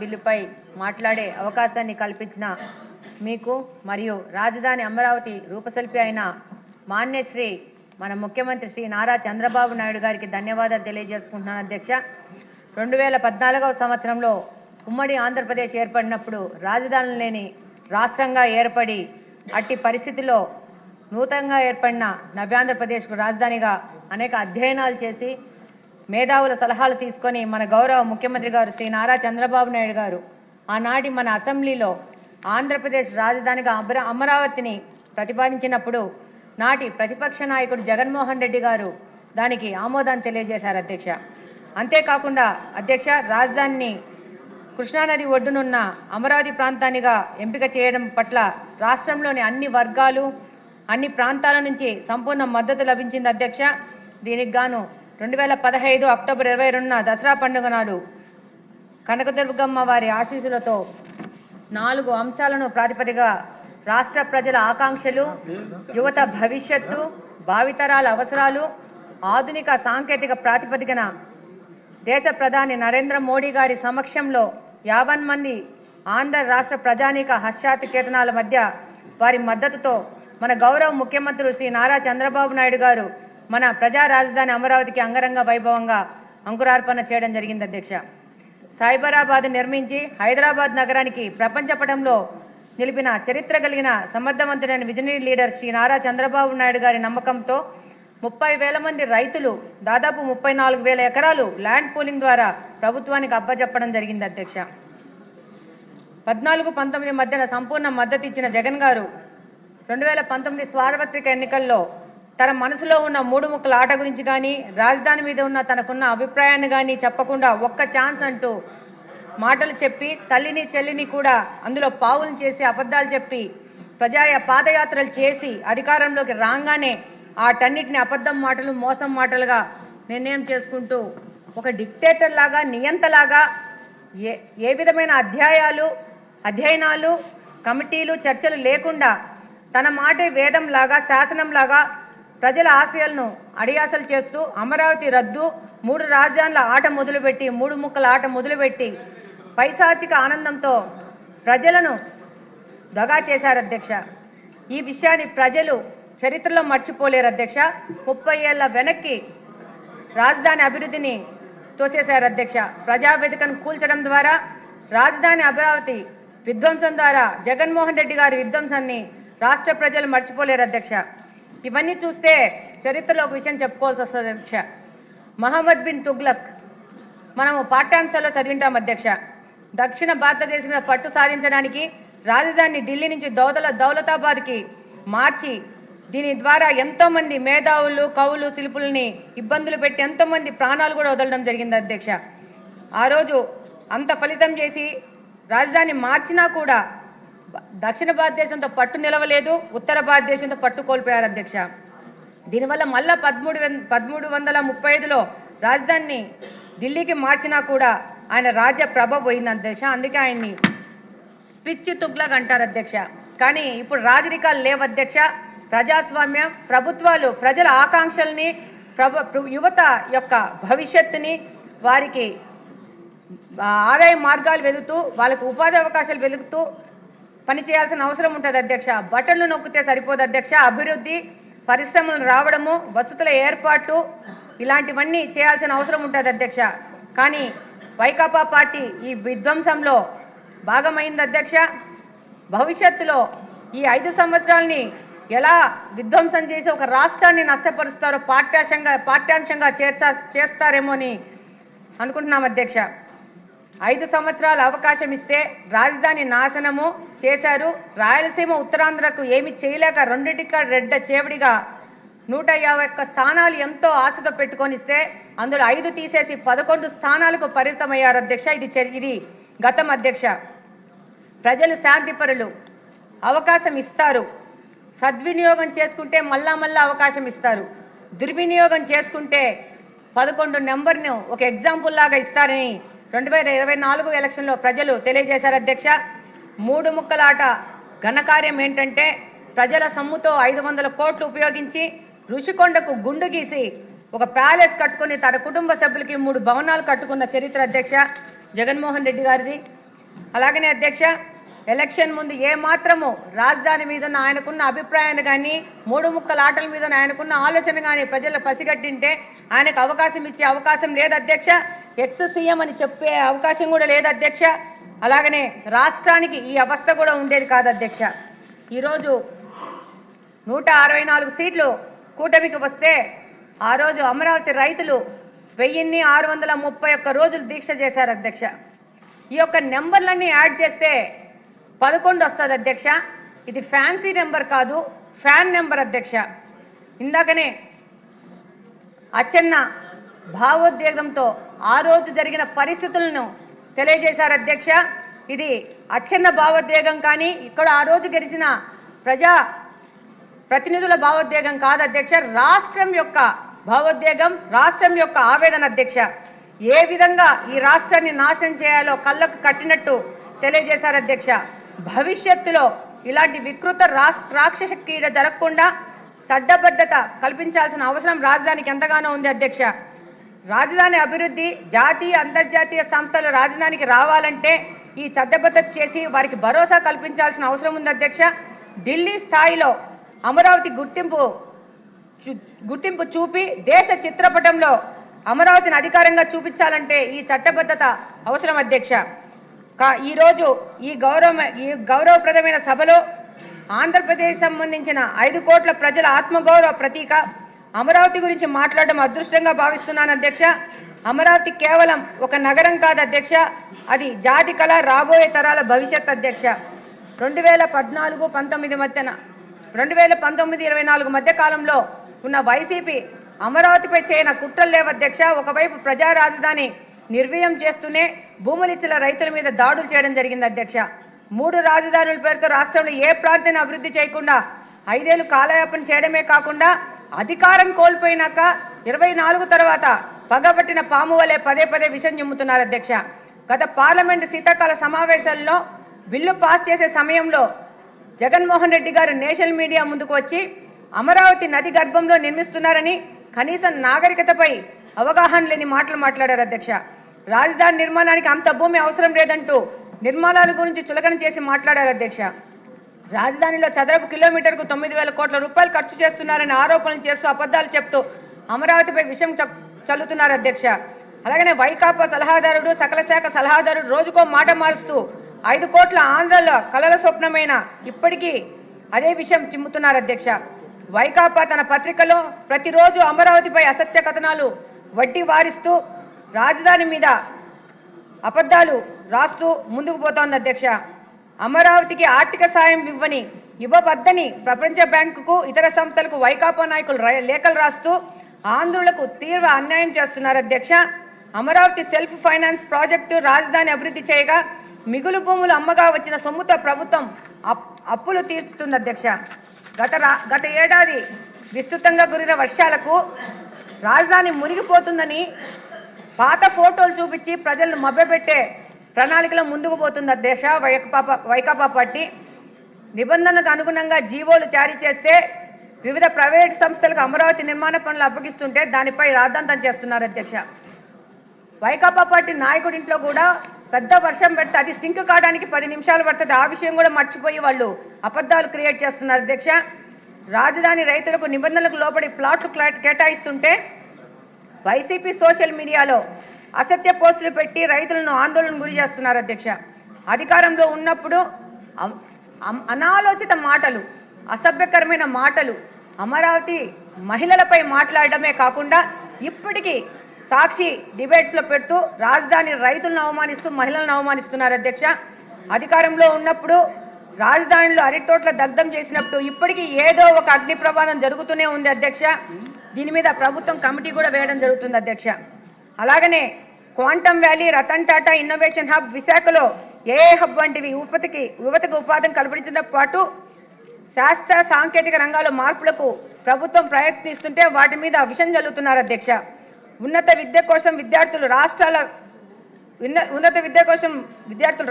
బిల్లుపై మాట్లాడే అవకాశాన్ని కల్పించిన మీకు మరియు రాజధాని అమరావతి రూపశిల్పి అయిన మాన్యశ్రీ మన ముఖ్యమంత్రి శ్రీ నారా చంద్రబాబు నాయుడు గారికి ధన్యవాదాలు తెలియజేసుకుంటున్నాను అధ్యక్ష. 2014వ సంవత్సరంలో ఉమ్మడి ఆంధ్రప్రదేశ్ ఏర్పడినప్పుడు రాజధాని లేని రాష్ట్రంగా ఏర్పడి అట్టి పరిస్థితిలో నూతనంగా ఏర్పడిన నవ్యాంధ్రప్రదేశ్కు రాజధానిగా అనేక అధ్యయనాలు చేసి మేధావుల సలహాలు తీసుకొని మన గౌరవ ముఖ్యమంత్రి గారు శ్రీ నారా చంద్రబాబు నాయుడు గారు ఆనాటి మన అసెంబ్లీలో ఆంధ్రప్రదేశ్ రాజధానిగా అమరావతిని ప్రతిపాదించినప్పుడు నాటి ప్రతిపక్ష నాయకుడు జగన్మోహన్ రెడ్డి గారు దానికి ఆమోదాన్ని తెలియజేశారు అధ్యక్ష. అంతేకాకుండా అధ్యక్ష, రాజధానిని కృష్ణానది ఒడ్డునున్న అమరావతి ప్రాంతానిగా ఎంపిక చేయడం పట్ల రాష్ట్రంలోని అన్ని వర్గాలు అన్ని ప్రాంతాల నుంచి సంపూర్ణ మద్దతు లభించింది అధ్యక్ష. దీనికి గాను 2015 అక్టోబర్ 22న దసరా పండుగ నాడు కనకదుర్గమ్మ వారి ఆశీస్సులతో 4 అంశాలను ప్రాతిపదికగా రాష్ట్ర ప్రజల ఆకాంక్షలు, యువత భవిష్యత్తు, భావితరాల అవసరాలు, ఆధునిక సాంకేతిక ప్రాతిపదికన దేశ ప్రధాని నరేంద్ర మోడీ గారి సమక్షంలో 50 మంది ఆంధ్ర రాష్ట్ర ప్రజానీక హర్షాతికేతనాల మధ్య వారి మద్దతుతో మన గౌరవ ముఖ్యమంత్రి శ్రీ నారా చంద్రబాబు నాయుడు గారు మన ప్రజా రాజధాని అమరావతికి అంగరంగ వైభవంగా అంకురార్పణ చేయడం జరిగింది అధ్యక్ష. సైబరాబాద్ నిర్మించి హైదరాబాద్ నగరానికి ప్రపంచ పటంలో నిలిపిన చరిత్ర కలిగిన సమర్థవంతుడైన విజనరీ లీడర్ శ్రీ నారా చంద్రబాబు నాయుడు గారి నమ్మకంతో 30,000 మంది రైతులు దాదాపు 34,000 ఎకరాలు ల్యాండ్ పూలింగ్ ద్వారా ప్రభుత్వానికి అప్పచెప్పడం జరిగింది అధ్యక్ష. 14-19 మధ్యన సంపూర్ణ మద్దతు ఇచ్చిన జగన్ గారు 2019 సార్వత్రిక ఎన్నికల్లో తన మనసులో ఉన్న 3 ముక్కల ఆట గురించి కానీ రాజధాని మీద ఉన్న తనకున్న అభిప్రాయాన్ని కానీ చెప్పకుండా ఒక్క ఛాన్స్ అంటూ మాటలు చెప్పి తల్లిని చెల్లిని కూడా అందులో పావులను చేసి అబద్ధాలు చెప్పి పాదయాత్రలు చేసి అధికారంలోకి రాగానే వాటన్నిటిని అబద్ధం మాటలు మోసం మాటలుగా నిర్ణయం చేసుకుంటూ ఒక డిక్టేటర్ లాగా నియంతలాగా ఏ విధమైన అధ్యయనాలు కమిటీలు చర్చలు లేకుండా తన మాటే వేదంలాగా శాసనంలాగా ప్రజల ఆశయాలను అడియాసలు చేస్తూ అమరావతి రద్దు 3 రాజధానుల ఆట మొదలుపెట్టి 3 ముక్కల ఆట మొదలుపెట్టి పైశాచిక ఆనందంతో ప్రజలను దగా చేశారు అధ్యక్ష. ఈ విషయాన్ని ప్రజలు చరిత్రలో మర్చిపోలేరు అధ్యక్ష. 30 ఏళ్ల వెనక్కి రాజధాని అభివృద్ధిని తోసేశారు అధ్యక్ష. ప్రజావేదికను కూల్చడం ద్వారా రాజధాని అమరావతి విధ్వంసం ద్వారా జగన్మోహన్ రెడ్డి గారి విధ్వంసాన్ని రాష్ట్ర ప్రజలు మర్చిపోలేరు అధ్యక్ష. ఇవన్నీ చూస్తే చరిత్రలో ఒక విషయం చెప్పుకోవాల్సి వస్తుంది అధ్యక్ష. మహమ్మద్ బిన్ తుగ్లక్ మనము పాఠ్యాంశాల్లో చదివింటాం అధ్యక్ష. దక్షిణ భారతదేశం మీద పట్టు సాధించడానికి రాజధాని ఢిల్లీ నుంచి దౌలతాబాద్కి మార్చి దీని ద్వారా ఎంతోమంది మేధావులు కవులు శిల్పుల్ని ఇబ్బందులు పెట్టి ఎంతోమంది ప్రాణాలు కూడా వదలడం జరిగింది అధ్యక్ష. ఆ రోజు అంత ఫలితం చేసి రాజధాని మార్చినా కూడా దక్షిణ భారతదేశంతో పట్టు నిలవలేదు, ఉత్తర భారతదేశంతో పట్టు కోల్పోయారు అధ్యక్ష. దీనివల్ల మళ్ళా 1335లో రాజధానిని ఢిల్లీకి మార్చినా కూడా ఆయన రాజ్య ప్రభ పోయింది అధ్యక్ష. అందుకే ఆయన్ని పిచ్చి తుగ్లక్ అంటారు అధ్యక్ష. కానీ ఇప్పుడు రాజరికాలు లేవు అధ్యక్ష. ప్రజాస్వామ్యం, ప్రభుత్వాలు ప్రజల ఆకాంక్షల్ని యువత యొక్క భవిష్యత్తుని వారికి ఆదాయ మార్గాలు వెలుగుతూ వాళ్ళకు ఉపాధి అవకాశాలు వెలుగుతూ పనిచేయాల్సిన అవసరం ఉంటుంది అధ్యక్ష. బటన్లు నొక్కితే సరిపోదు అధ్యక్ష. అభివృద్ధి, పరిశ్రమలు రావడము, వసతుల ఏర్పాటు ఇలాంటివన్నీ చేయాల్సిన అవసరం ఉంటుంది అధ్యక్ష. కానీ వైకాపా పార్టీ ఈ విధ్వంసంలో భాగమైంది అధ్యక్ష. భవిష్యత్తులో ఈ 5 సంవత్సరాలని ఎలా విధ్వంసం చేసి ఒక రాష్ట్రాన్ని నష్టపరుస్తారో పాఠ్యాంశంగా చేస్తారేమో అని అనుకుంటున్నాం అధ్యక్ష. 5 సంవత్సరాల అవకాశం ఇస్తే రాజధాని నాశనము చేశారు. రాయలసీమ ఉత్తరాంధ్రకు ఏమి చేయలేక రెండింటికి రెడ్డ చేవడిగా 151 స్థానాలు ఎంతో ఆశతో పెట్టుకొని ఇస్తే అందులో 5 తీసేసి 11 స్థానాలకు పరిమితమయ్యారు అధ్యక్ష. ఇది గతం అధ్యక్ష. ప్రజలు శాంతిపరులు, అవకాశం ఇస్తారు. సద్వినియోగం చేసుకుంటే మళ్ళా అవకాశం ఇస్తారు. దుర్వినియోగం చేసుకుంటే 11 నెంబర్ను ఒక ఎగ్జాంపుల్ లాగా ఇస్తారని 2024 ఎలక్షన్లో ప్రజలు తెలియజేశారు అధ్యక్ష. 3 ముక్కల ఆట ఘనకార్యం ఏంటంటే ప్రజల సొమ్ముతో 500 కోట్లు ఉపయోగించి ఋషికొండకు గుండు గీసి ఒక ప్యాలెస్ కట్టుకుని తన కుటుంబ సభ్యులకి 3 భవనాలు కట్టుకున్న చరిత్ర అధ్యక్ష జగన్మోహన్ రెడ్డి గారిది. అలాగనే అధ్యక్ష, ఎలక్షన్ ముందు ఏ మాత్రము రాజధాని మీద ఆయనకున్న అభిప్రాయాన్ని కానీ, మూడు ముక్కల ఆటల మీద ఆయనకున్న ఆలోచన కానీ ప్రజలు పసిగట్టింటే ఆయనకు అవకాశం ఇచ్చే అవకాశం లేదు అధ్యక్ష. ఎక్స్ సీఎం అని చెప్పే అవకాశం కూడా లేదు అధ్యక్ష. అలాగనే రాష్ట్రానికి ఈ అవస్థ కూడా ఉండేది కాదు అధ్యక్ష. ఈరోజు 164 సీట్లు కూటమికి వస్తే ఆ రోజు అమరావతి రైతులు 1631 రోజులు దీక్ష చేశారు అధ్యక్ష. ఈ యొక్క నెంబర్లన్నీ యాడ్ చేస్తే 11 వస్తుంది అధ్యక్ష. ఇది ఫ్యాన్సీ నెంబర్ కాదు, ఫ్యాన్ నెంబర్ అధ్యక్ష. ఇందాకనే అచ్చెన్న భావోద్వేగంతో ఆ రోజు జరిగిన పరిస్థితులను తెలియజేశారు అధ్యక్ష. ఇది అచ్చెన్న భావోద్వేగం కానీ ఇక్కడ ఆ రోజు గెలిచిన ప్రజా ప్రతినిధుల భావోద్వేగం కాదు అధ్యక్ష. రాష్ట్రం యొక్క భావోద్వేగం, రాష్ట్రం యొక్క ఆవేదన అధ్యక్ష. ఏ విధంగా ఈ రాష్ట్రాన్ని నాశనం చేయాలో కళ్ళకు కట్టినట్టు తెలియజేశారు అధ్యక్ష. భవిష్యత్తులో ఇలాంటి వికృత రాక్షస క్రీడ జరగకుండా చట్టబద్ధత కల్పించాల్సిన అవసరం రాజధానికి ఎంతగానో ఉంది అధ్యక్ష. రాజధాని అభివృద్ధి, జాతీయ అంతర్జాతీయ సంస్థలు రాజధానికి రావాలంటే ఈ చట్టబద్ధత చేసి వారికి భరోసా కల్పించాల్సిన అవసరం ఉంది అధ్యక్ష. ఢిల్లీ స్థాయిలో అమరావతి గుర్తింపు చూపి దేశ చిత్రపటంలో అమరావతిని అధికారంగా చూపించాలంటే ఈ చట్టబద్ధత అవసరం అధ్యక్ష. ఈరోజు ఈ గౌరవప్రదమైన సభలో ఆంధ్రప్రదేశ్ సంబంధించిన 5 కోట్ల ప్రజల ఆత్మగౌరవ ప్రతీక అమరావతి గురించి మాట్లాడడం అదృష్టంగా భావిస్తున్నాను అధ్యక్ష. అమరావతి కేవలం ఒక నగరం కాదు అధ్యక్ష, అది జాతి కళ, రాబోయే తరాల భవిష్యత్ అధ్యక్ష. 2019-24 మధ్య కాలంలో ఉన్న వైసీపీ అమరావతిపై చేయన కుట్రలు లేవధ్యక్ష. ఒకవైపు ప్రజా రాజధాని నిర్వీర్యం చేస్తూనే భూములిచ్చిన రైతుల మీద దాడులు చేయడం జరిగింది అధ్యక్ష. 3 రాజధానుల పేరుతో రాష్ట్రంలో ఏ ప్రాంతాన్ని అభివృద్ధి చేయకుండా 5 ఏళ్లు కాలయాపన చేయడమే కాకుండా అధికారం కోల్పోయినాక 24 తర్వాత పగబట్టిన పాము వలె పదే పదే విషం చిమ్ముతున్నారు అధ్యక్ష. గత పార్లమెంటు శీతాకాల సమావేశాల్లో బిల్లు పాస్ చేసే సమయంలో జగన్మోహన్ రెడ్డి గారు నేషనల్ మీడియా ముందుకు వచ్చి అమరావతి నది గర్భంలో నిర్మిస్తున్నారని, కనీసం నాగరికతపై అవగాహన లేని మాటలు మాట్లాడారు అధ్యక్ష. రాజధాని నిర్మాణానికి అంత భూమి అవసరం లేదంటూ నిర్మాణాల గురించి చులకన చేసి మాట్లాడారు అధ్యక్ష. రాజధానిలో చదరపు కిలోమీటర్కు 9,000 కోట్ల రూపాయలు ఖర్చు చేస్తున్నారని ఆరోపణలు చేస్తూ అబద్ధాలు చెప్తూ అమరావతిపై విషం చల్లుతున్నారు అధ్యక్ష. అలాగనే వైకాపా సలహాదారుడు, సకల శాఖ సలహాదారుడు రోజుకో మాట మారుస్తూ 5 కోట్ల ఆంధ్రలో కలల స్వప్నమైన ఇప్పటికీ అదే విషయం చిమ్ముతున్నారు అధ్యక్ష. వైకాపా తన పత్రికలో ప్రతిరోజు అమరావతిపై అసత్య కథనాలు వడ్డీ వారిస్తూ రాజధాని మీద అబద్ధాలు రాస్తూ ముందుకు పోతోంది అధ్యక్ష. అమరావతికి ఆర్థిక సాయం ఇవ్వవద్దని ప్రపంచ బ్యాంకుకు, ఇతర సంస్థలకు వైకాపా నాయకులు లేఖలు రాస్తూ ఆంధ్రులకు తీవ్ర అన్యాయం చేస్తున్నారు అధ్యక్ష. అమరావతి సెల్ఫ్ ఫైనాన్స్ ప్రాజెక్టు రాజధాని అభివృద్ధి చేయగా మిగులు భూములు అమ్మగా వచ్చిన సొమ్ముతో ప్రభుత్వం అప్పులు తీర్చుతుంది అధ్యక్ష. గత ఏడాది విస్తృతంగా కురిన వర్షాలకు రాజధాని మునిగిపోతుందని పాత ఫోటోలు చూపించి ప్రజలను మభ్యపెట్టే ప్రణాళికలో ముందుకు పోతుంది అధ్యక్ష వైకాపా పార్టీ. నిబంధనలకు అనుగుణంగా జీవోలు జారీ చేస్తే వివిధ ప్రైవేట్ సంస్థలకు అమరావతి నిర్మాణ పనులు అప్పగిస్తుంటే దానిపై రాద్ధాంతం చేస్తున్నారు అధ్యక్ష. వైకాపా పార్టీ నాయకుడింట్లో కూడా పెద్ద వర్షం పెడితే అది సింక్ కావడానికి 10 నిమిషాలు పడుతుంది. ఆ విషయం కూడా మర్చిపోయి వాళ్ళు అబద్ధాలు క్రియేట్ చేస్తున్నారు అధ్యక్ష. రాజధాని రైతులకు నిబంధనలకు లోబడి ప్లాట్లు కేటాయిస్తుంటే వైసీపీ సోషల్ మీడియాలో అసత్య పోస్టులు పెట్టి రైతులను ఆందోళన గురి చేస్తున్నారు అధ్యక్ష. అధికారంలో ఉన్నప్పుడు అనాలోచిత మాటలు, అసభ్యకరమైన మాటలు అమరావతి మహిళలపై మాట్లాడడమే కాకుండా ఇప్పటికీ సాక్షి డిబేట్స్లో పెడుతూ రాజధాని రైతులను అవమానిస్తూ మహిళలను అవమానిస్తున్నారు అధ్యక్ష. అధికారంలో ఉన్నప్పుడు రాజధానిలో అరటితోట్ల దగ్ధం చేసినప్పుడు ఇప్పటికీ ఏదో ఒక అగ్ని ప్రమాదం జరుగుతూనే ఉంది అధ్యక్ష. దీని మీద ప్రభుత్వం కమిటీ కూడా వేయడం జరుగుతుంది అధ్యక్ష. అలాగనే quantum valley, Ratan Tata innovation hub, విశాఖలో ఏఏ హబ్ వంటివి యువతకు ఉపాధిని కల్పించడంతో పాటు శాస్త్ర సాంకేతిక రంగాల్లో మార్పులకు ప్రభుత్వం ప్రయత్నిస్తుంటే వాటి మీద విషం జల్లుతున్నారు అధ్యక్ష. ఉన్నత విద్య కోసం విద్యార్థులు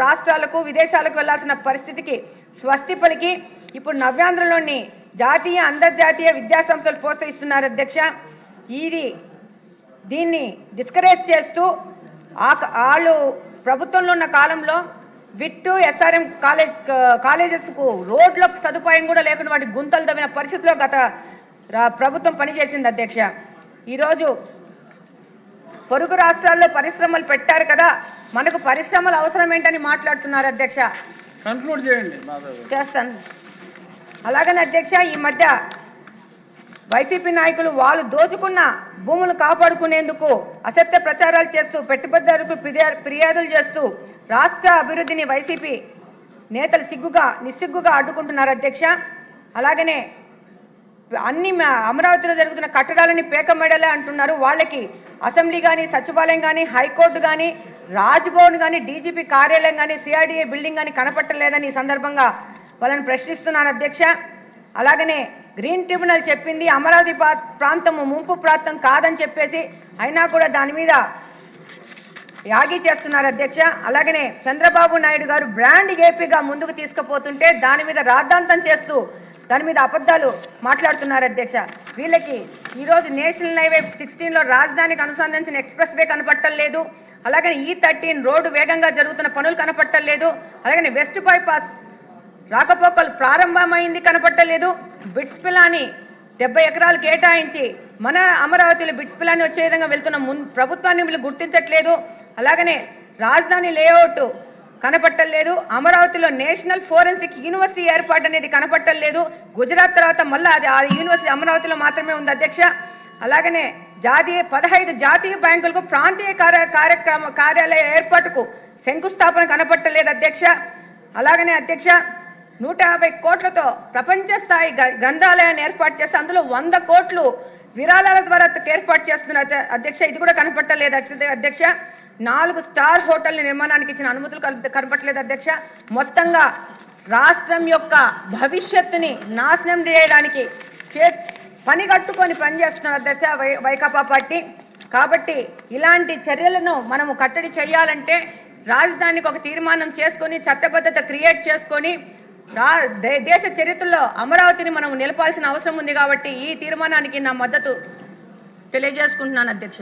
రాష్ట్రాలకు విదేశాలకు వెళ్లాల్సిన పరిస్థితికి స్వస్తి పలికి ఇప్పుడు నవ్యాంధ్రలోని జాతీయ అంతర్జాతీయ విద్యా సంస్థలు ప్రోత్సహిస్తున్నారు అధ్యక్ష. దీన్ని డిస్కరేజ్ చేస్తూ వాళ్ళు ప్రభుత్వంలో ఉన్న కాలంలో విట్టు ఎస్ఆర్ఎం కాలేజెస్కు రోడ్ల సదుపాయం కూడా లేకుండా వాటి గుంతలు తవ్విన పరిస్థితిలో గత ప్రభుత్వం పనిచేసింది అధ్యక్ష. ఈరోజు పొరుగు రాష్ట్రాల్లో పరిశ్రమలు పెట్టారు కదా, మనకు పరిశ్రమలు అవసరం ఏంటని మాట్లాడుతున్నారు అధ్యక్ష. కన్క్లూడ్ చేయండి. చేస్తాను. అలాగనే అధ్యక్ష, ఈ మధ్య వైసీపీ నాయకులు వాళ్ళు దోచుకున్న భూములు కాపాడుకునేందుకు అసత్య ప్రచారాలు చేస్తూ పెట్టుబడిదారులకు ఫిర్యాదులు చేస్తూ రాష్ట్ర అభివృద్ధిని వైసీపీ నేతలు నిస్సిగ్గుగా అడ్డుకుంటున్నారు అధ్యక్ష. అలాగనే అన్ని అమరావతిలో జరుగుతున్న కట్టడాలని పేకమెడలే అంటున్నారు. వాళ్ళకి అసెంబ్లీ కానీ, సచివాలయం కానీ, హైకోర్టు కానీ, రాజ్భవన్ కానీ, డీజీపీ కార్యాలయం కానీ, సిఆర్డీఏ బిల్డింగ్ కానీ కనపట్టలేదని ఈ సందర్భంగా వాళ్ళని ప్రశ్నిస్తున్నాను అధ్యక్ష. అలాగనే గ్రీన్ ట్రిబ్యునల్ చెప్పింది అమరావతి ప్రాంతము ముంపు ప్రాంతం కాదని చెప్పేసి, అయినా కూడా దాని మీద యాగి చేస్తున్నారు అధ్యక్ష. అలాగనే చంద్రబాబు నాయుడు గారు బ్రాండ్ ఏపీగా ముందుకు తీసుకుపోతుంటే దాని మీద రాద్ధాంతం చేస్తూ దాని మీద అబద్ధాలు మాట్లాడుతున్నారు అధ్యక్ష. వీళ్ళకి ఈరోజు నేషనల్ హైవే 16లో రాజధానికి అనుసంధానించిన ఎక్స్ప్రెస్ వే కనపట్టలేదు. అలాగనే E13 రోడ్డు వేగంగా జరుగుతున్న పనులు కనపట్టలేదు. అలాగనే వెస్ట్ బైపాస్ రాకపోకలు ప్రారంభమైంది కనపట్టలేదు. బిట్స్ పిలాని 70 ఎకరాలు కేటాయించి మన అమరావతిలో బిట్స్ పిలాని వచ్చే విధంగా వెళ్తున్న ప్రభుత్వాన్ని వీళ్ళు గుర్తించట్లేదు. అలాగనే రాజధాని లేఅవుట్ కనపట్టలేదు. అమరావతిలో నేషనల్ ఫోరెన్సిక్ యూనివర్సిటీ ఏర్పాటు అనేది కనపట్టలేదు. గుజరాత్ తర్వాత మళ్ళీ ఆ యూనివర్సిటీ అమరావతిలో మాత్రమే ఉంది అధ్యక్ష. అలాగనే 15 జాతీయ బ్యాంకులకు ప్రాంతీయ కార్యాలయ ఏర్పాటుకు శంకుస్థాపన కనపట్టలేదు అధ్యక్ష. అలాగనే అధ్యక్ష, 150 కోట్లతో ప్రపంచ స్థాయి గ్రంథాలయాన్ని ఏర్పాటు చేస్తే అందులో 100 కోట్లు విరాళాల ద్వారా ఏర్పాటు చేస్తున్నారు అధ్యక్ష. ఇది కూడా కనపట్టలేదు అధ్యక్ష. 4 స్టార్ హోటల్ నిర్మాణానికి ఇచ్చిన అనుమతులు కనపట్టలేదు అధ్యక్ష. మొత్తంగా రాష్ట్రం యొక్క భవిష్యత్తుని నాశనం చేయడానికి పని కట్టుకొని పనిచేస్తున్నారు అధ్యక్ష వైకాపా పార్టీ. కాబట్టి ఇలాంటి చర్యలను మనము కట్టడి చేయాలంటే రాజధానికి ఒక తీర్మానం చేసుకొని చట్టబద్ధత క్రియేట్ చేసుకొని దేశ చరిత్రలో అమరావతిని మనం నిలపాల్సిన అవసరం ఉంది. కాబట్టి ఈ తీర్మానానికి నా మద్దతు తెలియజేసుకుంటున్నాను అధ్యక్ష.